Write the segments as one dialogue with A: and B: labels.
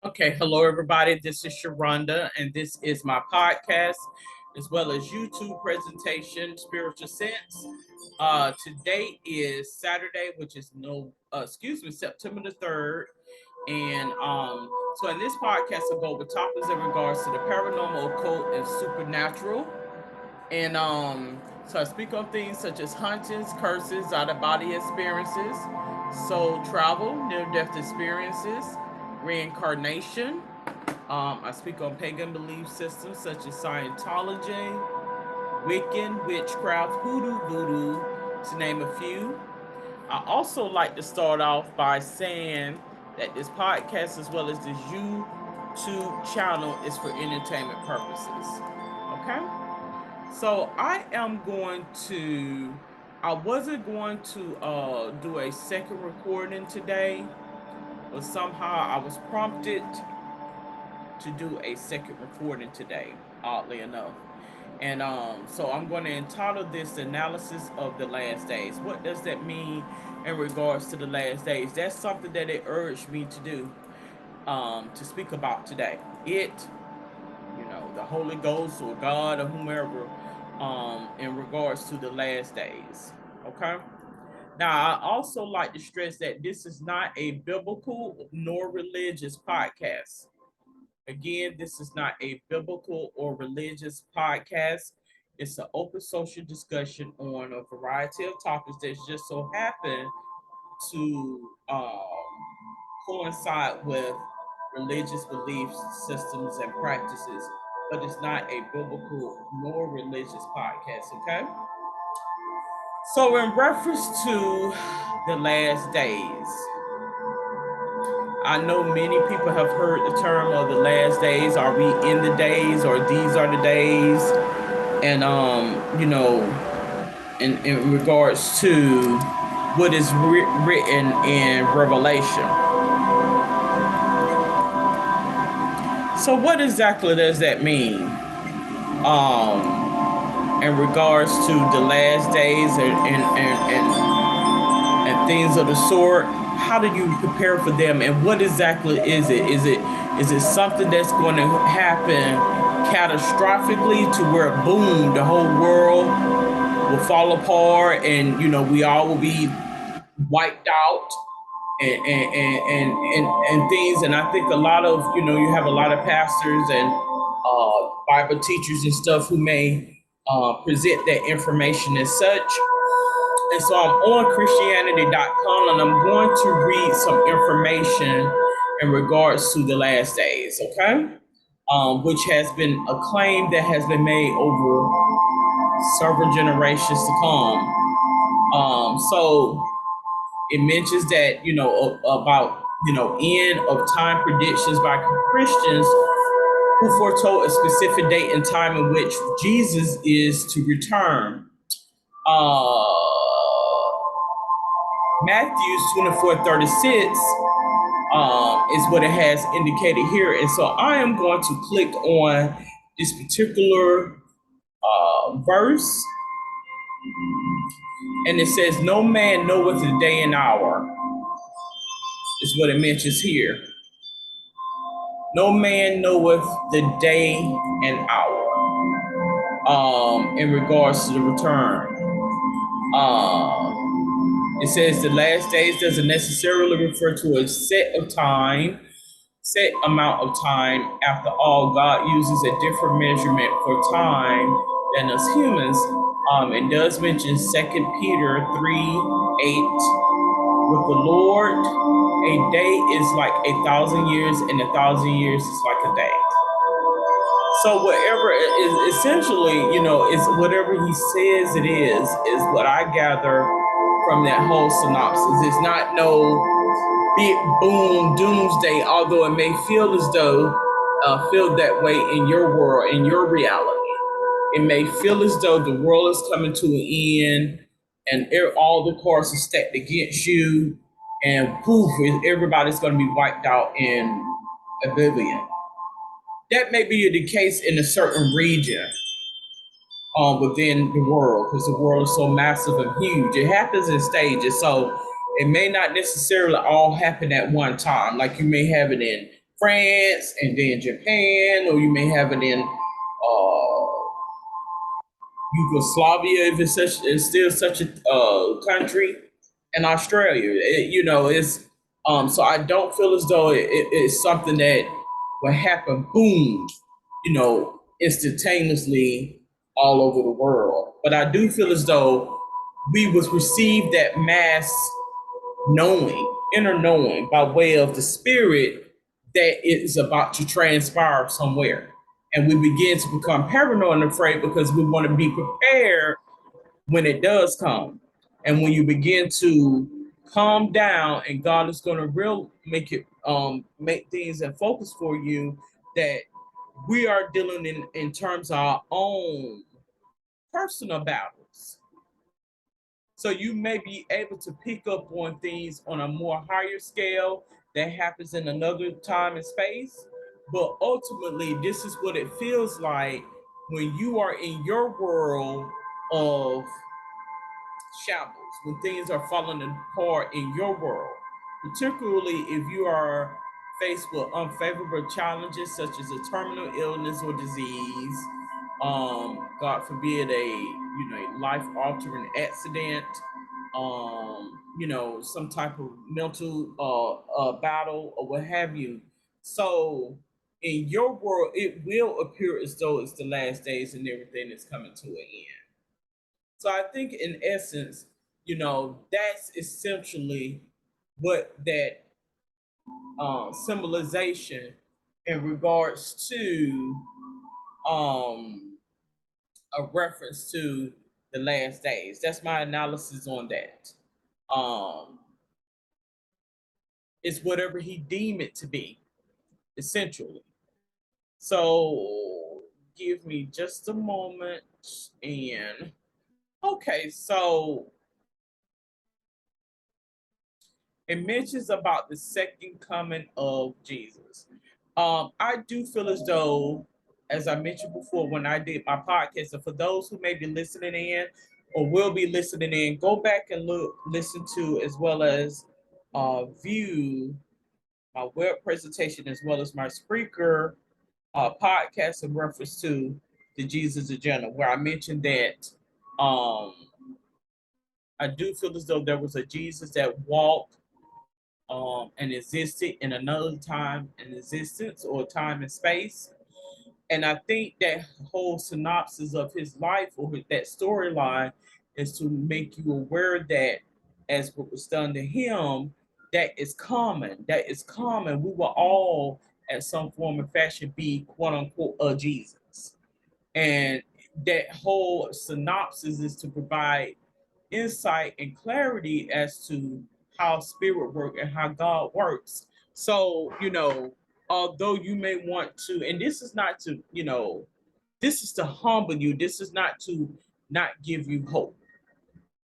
A: Okay, hello everybody. This is Sharonda, and this is my podcast as well as YouTube presentation, Spiritual Sense. Today is Saturday, which is September the 3rd. And so in this podcast, I'll go over topics in regards to the paranormal, occult, and supernatural. And so I speak on things such as hauntings, curses, out of body experiences, soul travel, near death experiences, reincarnation. I speak on pagan belief systems such as Scientology, Wiccan, witchcraft, hoodoo, voodoo, to name a few. I also like to start off by saying that this podcast, as well as this YouTube channel, is for entertainment purposes. Okay? So I wasn't going to do a second recording today, but somehow I was prompted to do a second recording today, oddly enough. And so I'm going to entitle this Analysis of the Last Days. What does that mean in regards to the last days? That's something that it urged me to do, to speak about today. The Holy Ghost or God or whomever, in regards to the last days. Okay? Now, I also like to stress that this is not a biblical nor religious podcast. Again, this is not a biblical or religious podcast. It's an open social discussion on a variety of topics that just so happen to coincide with religious beliefs, systems, and practices, but it's not a biblical nor religious podcast, okay? So, in reference to the last days, I know many people have heard the term of the last days. Are we in the days, or these are the days? And in regards to what is written in Revelation. So, what exactly does that mean? In regards to the last days and things of the sort, how do you prepare for them, and what exactly is it? Is it something that's going to happen catastrophically to where boom, the whole world will fall apart, and we all will be wiped out, and things? And I think a lot of you have a lot of pastors and Bible teachers and stuff who may present that information as such. And so I'm on Christianity.com, and I'm going to read some information in regards to the last days, okay? Which has been a claim that has been made over several generations to come. So it mentions that, about, end of time predictions by Christians who foretold a specific date and time in which Jesus is to return. Matthew 24:36 is what it has indicated here. And so I am going to click on this particular verse. And it says, "No man knoweth the day and hour," is what it mentions here. No man knoweth the day and hour, in regards to the return. It says the last days doesn't necessarily refer to a set amount of time. After all, God uses a different measurement for time than us humans. It does mention 2 Peter 3:8. With the Lord, a day is like 1,000 years, and 1,000 years is like a day. So whatever is essentially, is whatever he says it is what I gather from that whole synopsis. It's not no big boom doomsday, although it may feel as though feel that way in your world, in your reality. It may feel as though the world is coming to an end, and all the cards are stacked against you, and poof, everybody's going to be wiped out in oblivion. That may be the case in a certain region within the world, because the world is so massive and huge. It happens in stages, so it may not necessarily all happen at one time. Like you may have it in France and then Japan, or you may have it in Yugoslavia, if it's still such a country, and Australia. It's so I don't feel as though it's something that will happen, boom, instantaneously all over the world. But I do feel as though we was received that mass knowing, inner knowing by way of the spirit that it is about to transpire somewhere. And we begin to become paranoid and afraid because we want to be prepared when it does come. And when you begin to calm down and God is going to real make things in focus for you, that we are dealing in terms of our own personal battles. So you may be able to pick up on things on a more higher scale that happens in another time and space. But ultimately, this is what it feels like when you are in your world of shambles, when things are falling apart in your world, particularly if you are faced with unfavorable challenges such as a terminal illness or disease, God forbid a life altering accident, some type of mental battle or what have you. So in your world, it will appear as though it's the last days and everything is coming to an end. So I think in essence, that's essentially what that symbolization in regards to um, a reference to the last days. That's my analysis on that. Um, it's whatever he deemed it to be, essentially. So give me just a moment. And okay, so it mentions about the second coming of Jesus. I do feel as though, as I mentioned before, when I did my podcast, and for those who may be listening in or will be listening in, go back and listen to, as well as view my web presentation, as well as my speaker podcast in reference to the Jesus agenda, where I mentioned that um, I do feel as though there was a Jesus that walked and existed in another time and existence or time and space. And I think that whole synopsis of his life or that storyline is to make you aware that as what was done to him, that is common. That is common. We will all, at some form or fashion, be quote unquote a Jesus. And that whole synopsis is to provide insight and clarity as to how spirit work and how God works. So, although you may want to, and this is not to, this is to humble you. This is not to not give you hope.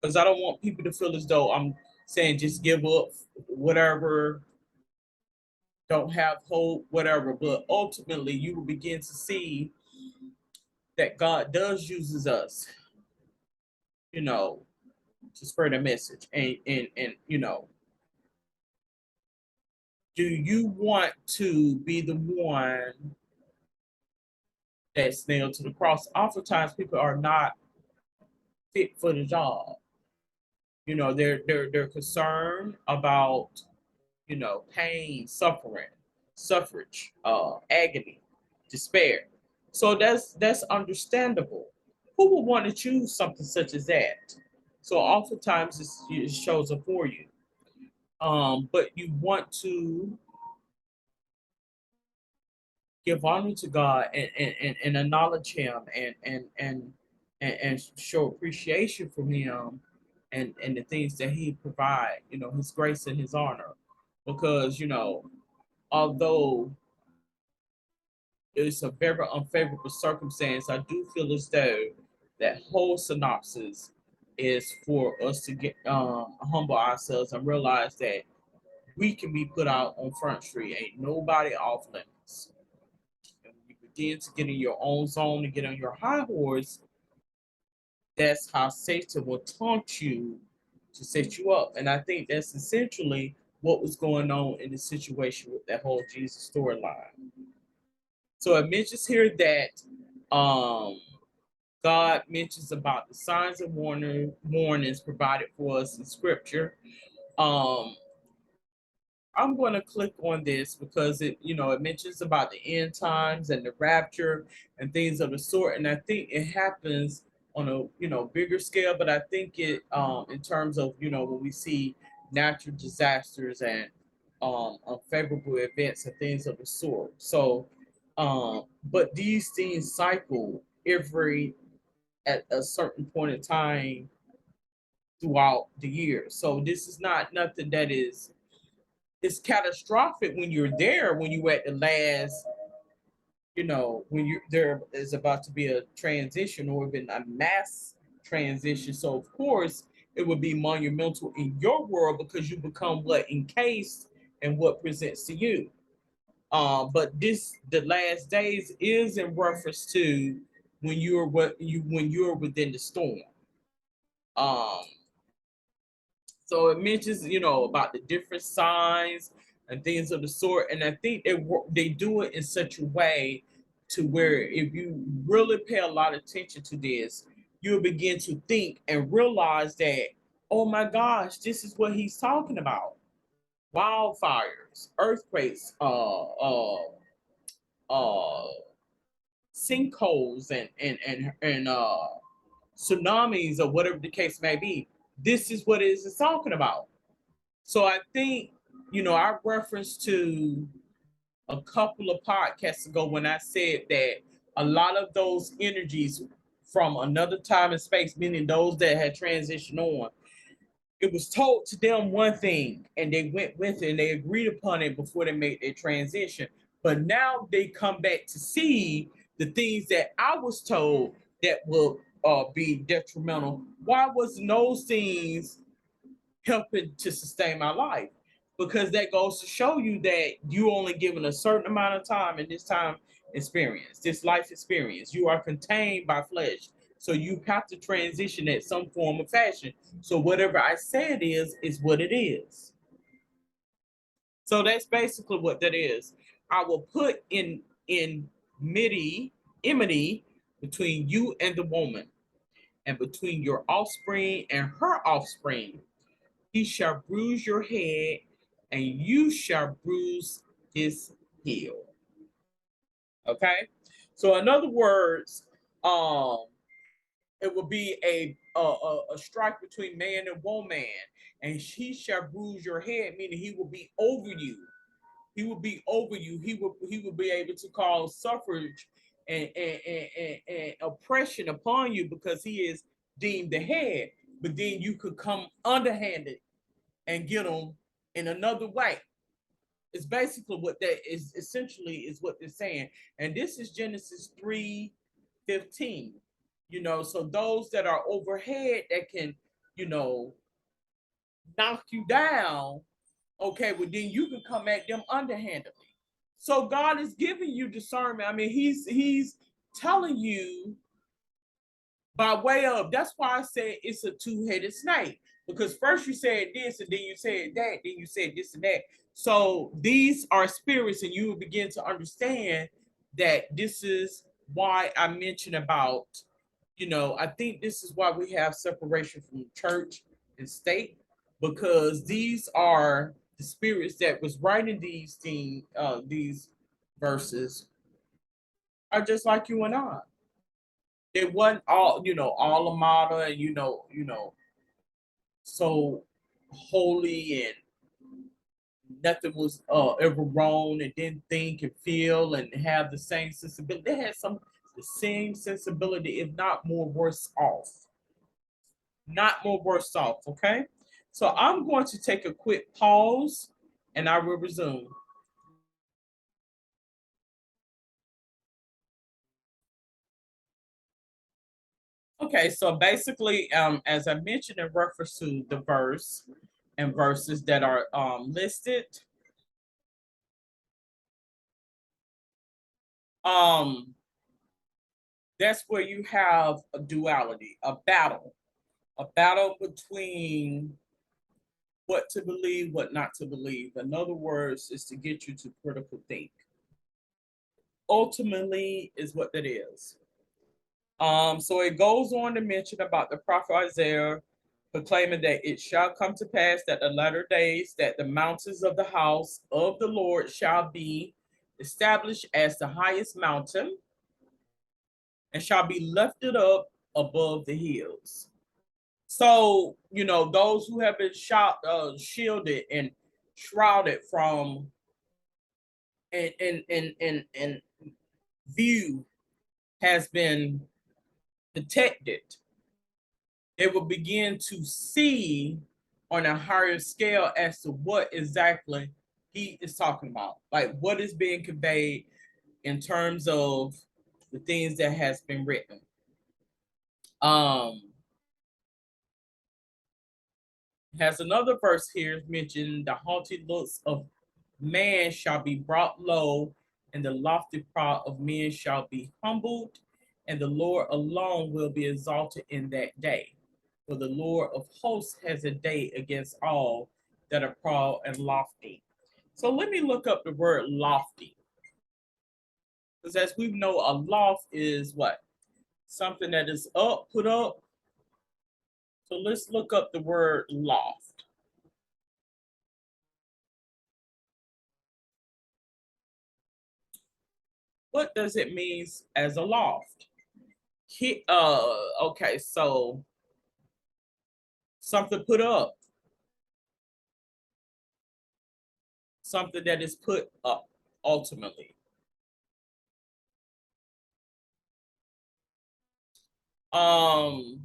A: Because I don't want people to feel as though I'm saying just give up, whatever, don't have hope, whatever. But ultimately you will begin to see that God does uses us, you know, to spread a message. And do you want to be the one that's nailed to the cross? Oftentimes people are not fit for the job. They're concerned about, pain, suffrage, agony, despair. So that's understandable. Who would want to choose something such as that? So oftentimes it shows up for you. But you want to give honor to God and acknowledge Him and show appreciation for Him and the things that He provide. His grace and His honor, because although it's a very unfavorable circumstance, I do feel as though that whole synopsis is for us to get humble ourselves and realize that we can be put out on Front Street. Ain't nobody off limits. And when you begin to get in your own zone and get on your high horse, that's how Satan will taunt you to set you up. And I think that's essentially what was going on in the situation with that whole Jesus storyline. So it mentions here that God mentions about the signs and warnings provided for us in Scripture. Um, I'm going to click on this because it mentions about the end times and the rapture and things of the sort, and I think it happens on a bigger scale. But I think it in terms of when we see natural disasters and unfavorable events and things of the sort. So, but these things cycle every at a certain point in time throughout the year. So this is not nothing that is it's catastrophic when you're there, when you at the last, when you there is about to be a transition or even a mass transition. So of course it would be monumental in your world because you become what encased and what presents to you. But the last days is in reference to when you're within the storm. Um, So it mentions, about the different signs and things of the sort. And I think they do it in such a way to where if you really pay a lot of attention to this, you'll begin to think and realize that, oh my gosh, this is what he's talking about. Wildfires, earthquakes, uh, sinkholes, and tsunamis, or whatever the case may be. This is what it is talking about. So I think, I referenced to a couple of podcasts ago when I said that a lot of those energies from another time and space, meaning those that had transitioned on, it was told to them one thing and they went with it and they agreed upon it before they made their transition. But now they come back to see the things that I was told that will be detrimental. Why wasn't those things helping to sustain my life? Because that goes to show you that you only given a certain amount of time in this time experience, this life experience. You are contained by flesh. So you have to transition at some form of fashion. So whatever I said is what it is. So that's basically what that is. I will put in midi enmity between you and the woman, and between your offspring and her offspring. He shall bruise your head, and you shall bruise his heel. Okay. So in other words, um, it will be a strike between man and woman, and he shall bruise your head, meaning he will be over you. He will be over you. He will be able to cause suffrage and oppression upon you because he is deemed the head. But then you could come underhanded and get them in another way. It's basically what that is essentially is what they're saying. And this is Genesis 3:15. So those that are overhead that can, you know, knock you down, okay, well then you can come at them underhandedly. So God is giving you discernment. I mean, he's telling you by way of, that's why I said it's a two-headed snake. Because first you said this, and then you said that, then you said this and that. So these are spirits, and you will begin to understand that this is why I mentioned about, I think this is why we have separation from church and state, because these are the spirits that was writing these verses are just like you and I. It wasn't all, all Amada and so holy and nothing was ever wrong and didn't think and feel and have the same sensibility. They had the same sensibility, if not more worse off. Not more worse off, okay? So I'm going to take a quick pause and I will resume. Okay, so basically, as I mentioned in reference to the verse and verses that are listed, um, that's where you have a duality, a battle between what to believe, what not to believe. In other words, is to get you to critical think. Ultimately, is what that is. So it goes on to mention about the prophet Isaiah proclaiming that it shall come to pass that the latter days that the mountains of the house of the Lord shall be established as the highest mountain and shall be lifted up above the hills. So, those who have been shielded and shrouded from and view has been detected, they will begin to see on a higher scale as to what exactly he is talking about, like what is being conveyed in terms of the things that has been written. Has another verse here mentioned the haughty looks of man shall be brought low, and the lofty pride of men shall be humbled, and the Lord alone will be exalted in that day. For the Lord of hosts has a day against all that are proud and lofty. So let me look up the word lofty. Because as we know, a loft is what? Something that is up, put up. So let's look up the word loft. What does it mean as a loft? Okay, so something put up, something that is put up ultimately. Um,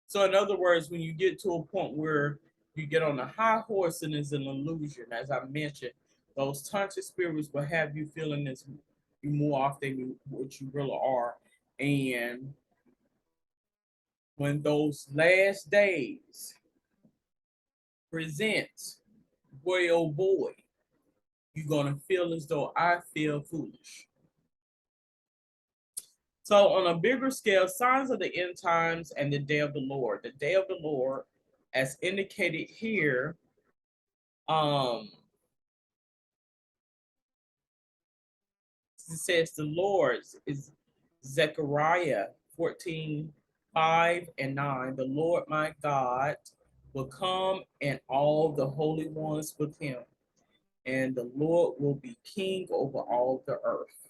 A: so in other words, when you get to a point where you get on a high horse and it's an illusion, as I mentioned, those taunted spirits will have you feeling this you more often than what you really are. And when those last days present, boy oh boy, you're gonna feel as though I feel foolish. So on a bigger scale, signs of the end times and the day of the Lord. The day of the Lord, as indicated here, it says the Lord is Zechariah 14:5 and 9. The Lord my God will come and all the holy ones with him, and the Lord will be king over all the earth.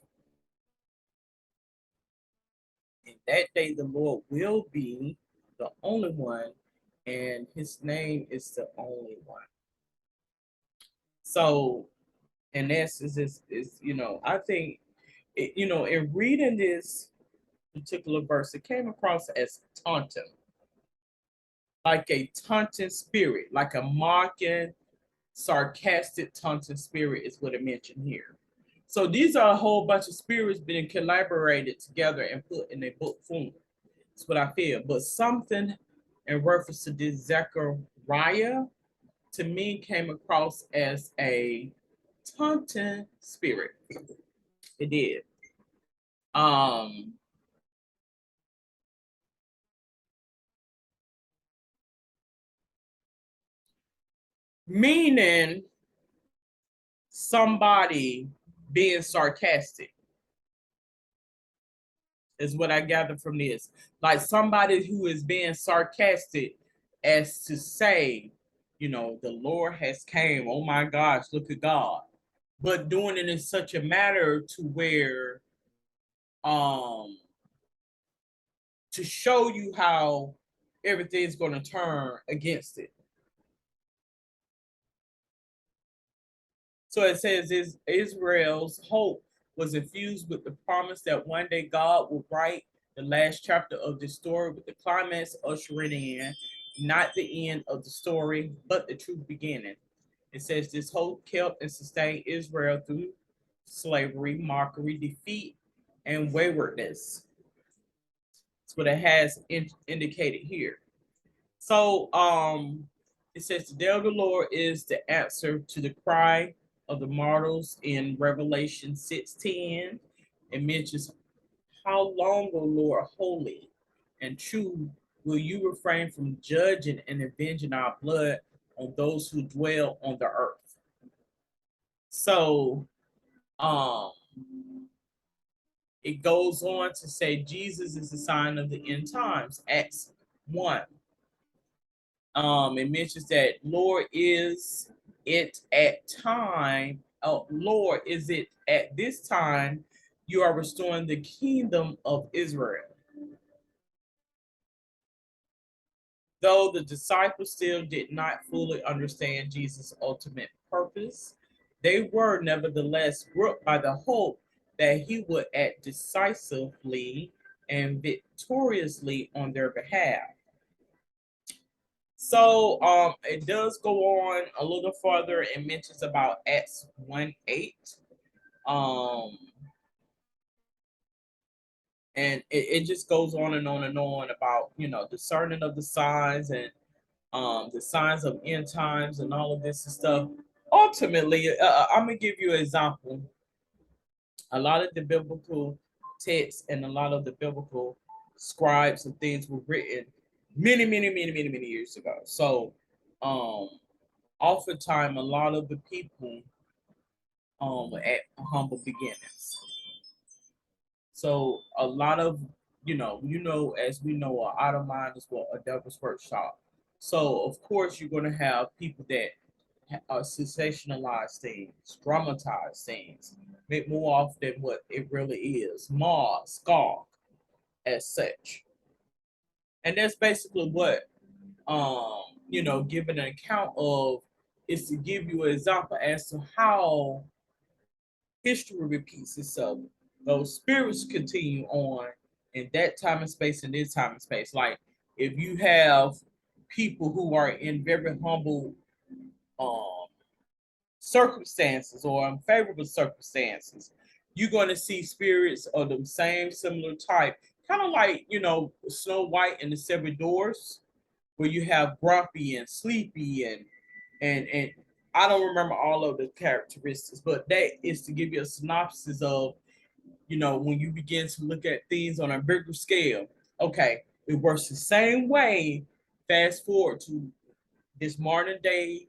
A: In that day, the Lord will be the only one, and his name is the only one. So, and this is I think, in reading this particular verse, it came across as taunting, like a taunting spirit, like a mocking, sarcastic, taunting spirit is what it mentioned here. So these are a whole bunch of spirits being collaborated together and put in a book form. That's what I feel. But something in reference to this Zechariah to me came across as a taunting spirit. It did. Um, Meaning somebody being sarcastic is what I gather from this. Like somebody who is being sarcastic as to say, the Lord has came. Oh my gosh, look at God. But doing it in such a manner to where um to show you how everything's going to turn against it. So it says Israel's hope was infused with the promise that one day God will write the last chapter of the story with the climax ushering in not the end of the story, but the true beginning. It says this hope kept and sustained Israel through slavery, mockery, defeat, and waywardness. That's what it has indicated here. So it says the day of the Lord is the answer to the cry of the mortals in Revelation 6:10. It mentions How long, O Lord, holy and true, will you refrain from judging and avenging our blood on those who dwell on the earth? So um it goes on to say Jesus is a sign of the end times. Acts 1. It mentions that Lord is it at time. Oh, Lord, is it at this time you are restoring the kingdom of Israel? Though the disciples still did not fully understand Jesus' ultimate purpose, they were nevertheless gripped by the hope that he would act decisively and victoriously on their behalf. So it does go on a little further and mentions about Acts 1:8. Um, and it just goes on and on and on about, discerning of the signs and the signs of end times and all of this and stuff. Ultimately, I'm gonna give you an example. A lot of the biblical texts and a lot of the biblical scribes and things were written many, many, many, many, many years ago. So, oftentimes, a lot of the people at humble beginnings. So, a lot of as we know, an out of mind is what a devil's workshop. So, of course, you're going to have people that sensationalize things, dramatize things, make more off than what it really is, mar, scar, as such. And that's basically what giving an account of is to give you an example as to how history repeats itself. Those spirits continue on in that time and space and this time and space. Like if you have people who are in very humble um circumstances or unfavorable circumstances, you're going to see spirits of the same similar type, kind of like Snow White and the Seven Dwarfs, where you have grumpy and sleepy and I don't remember all of the characteristics, but that is to give you a synopsis of when you begin to look at things on a bigger scale. Okay, it works the same way. Fast forward to this modern day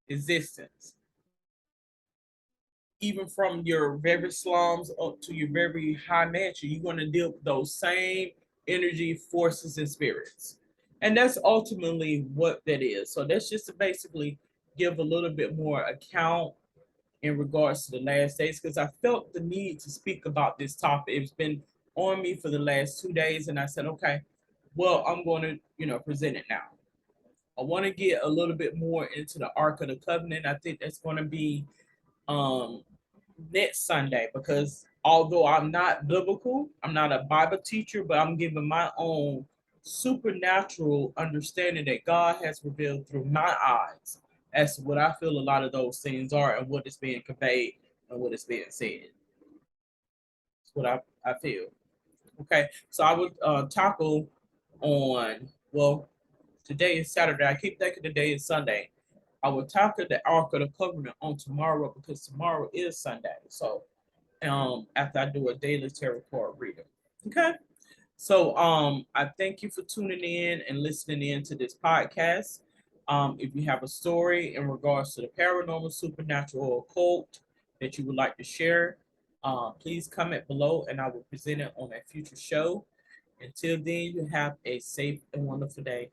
A: existence, even from your very slums up to your very high mansion, you're going to deal with those same energy, forces, and spirits. And that's ultimately what that is. So that's just to basically give a little bit more account in regards to the last days, because I felt the need to speak about this topic. It's been on me for the last 2 days, and I said, okay, well, I'm going to, present it now. I want to get a little bit more into the Ark of the Covenant. I think that's going to be um next Sunday, because although I'm not biblical, I'm not a Bible teacher, but I'm giving my own supernatural understanding that God has revealed through my eyes as to what I feel a lot of those things are and what is being conveyed and what is being said. That's what I feel. Okay, so I would tackle on, well, today is Saturday. I keep thinking today is Sunday. I will tackle the Ark of the Covenant on tomorrow because tomorrow is Sunday. So after I do a daily tarot card reading. Okay. So I thank you for tuning in and listening in to this podcast. If you have a story in regards to the paranormal, supernatural, or occult that you would like to share, please comment below and I will present it on a future show. Until then, you have a safe and wonderful day.